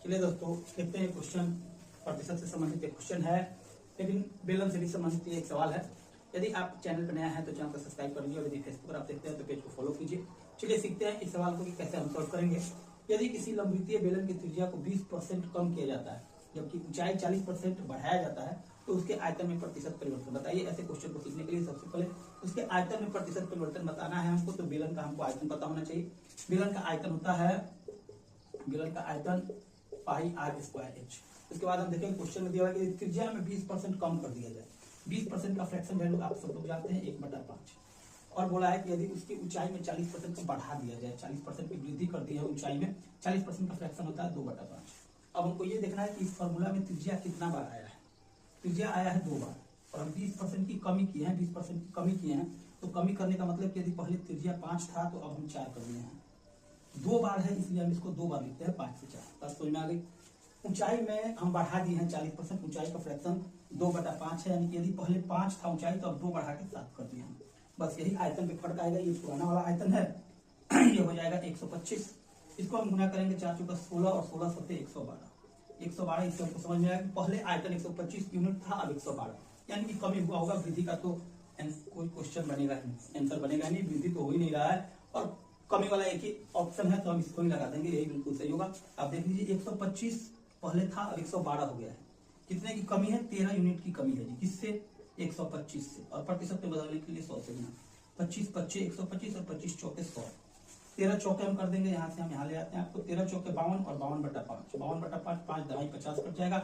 चलिए दोस्तों देखते हैं क्वेश्चन। प्रतिशत से संबंधित एक क्वेश्चन है, लेकिन बेलन से भी संबंधित एक सवाल है। यदि आप चैनल पर नया है तो चैनल को सब्सक्राइब कर लीजिए और यदि फेसबुक पर आप देखते हैं तो पेज को फॉलो कीजिए। चलिए सीखते हैं इस सवाल को कि कैसे हम सॉल्व करेंगे। यदि किसी लंबवृत्तीय बेलन की त्रिज्या को 20% कम किया जाता है जबकि ऊंचाई 40% बढ़ाया जाता है तो उसके आयतन में प्रतिशत परिवर्तन बताइए। ऐसे क्वेश्चन को सीखने के लिए सबसे पहले उसके आयतन में प्रतिशत परिवर्तन बताना है हमको। तो बेलन का हमको आयतन पता होना चाहिए। बेलन का आयतन होता है, बेलन का आयतन पाई आर स्क्वायर एच। उसके बाद हम देखेंगे क्वेश्चन में दिया हुआ कि त्रिज्या में 20% कम कर दिया जाए। 20% का फ्रैक्शन वैल्यू आप सब लोग जानते हैं 1/5। और बोला है कि यदि उसकी ऊंचाई में 40% को बढ़ा दिया जाए, 40% की वृद्धि कर दी है ऊंचाई में, 40% का फ्रैक्शन होता है 2/5। अब हमको ये देखना है कि इस फॉर्मूला में त्रिज्या कितना बार आया है। त्रिज्या आया है 2 बार और हम 20% की कमी किए हैं, 20% की कमी किए हैं। तो कमी करने का मतलब कि यदि पहले त्रिज्या 5 था तो अब हम 4 कर दिए हैं। 2 बार है इसलिए हम इसको 2 बार लिखते हैं, 5 से 4। बस समझ में आ गई। ऊंचाई में हम बढ़ा दिए हैं 40%, ऊंचाई का फ्रैक्शन 2/5 है, यानी कि यदि पहले 5 था ऊंचाई तो अब 2 बढ़ा के 7 कर दिए हैं। बस यही आयतन पे फर्क आएगा। ये पुराना वाला आयतन है ये हो जाएगा 125। इसको हम गुना करेंगे 4 × 16 और 16 सत्ते 112। 112 इससे हमको समझ में आया कि पहले आयतन 125 यूनिट था, अब 112, यानी कि कमी हुआ होगा। वृद्धि का तो कोई क्वेश्चन बनेगा नहीं, आंसर बनेगा नहीं, वृद्धि तो हो ही नहीं रहा है और कमी वाला एक ही ऑप्शन है तो हम इसको ही लगा देंगे, यही बिल्कुल सही होगा। आप देख लीजिए 125 पहले था, अब 112 हो गया है। कितने की कमी है? 13 यूनिट की कमी है जी। किससे? 125 से। और प्रतिशत में बदलने के लिए 100 से गुना। 25 × 5 = 125 और 25 × 4 = 100। 13 चौके हम कर देंगे, यहाँ से हम यहाँ ले आते हैं आपको। 13 चौके 52 और 52/5। 52/5, 5 दहाई 50 कट जाएगा,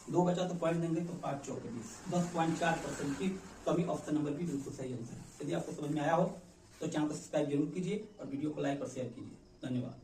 2 बचा तो पॉइंट देंगे तो 5 चौके 20। 10.4% की कमी। ऑप्शन नंबर भी बिल्कुल सही आंसर है। यदि आपको समझ में आया हो तो चैनल को सब्सक्राइब जरूर कीजिए और वीडियो को लाइक और शेयर कीजिए। धन्यवाद।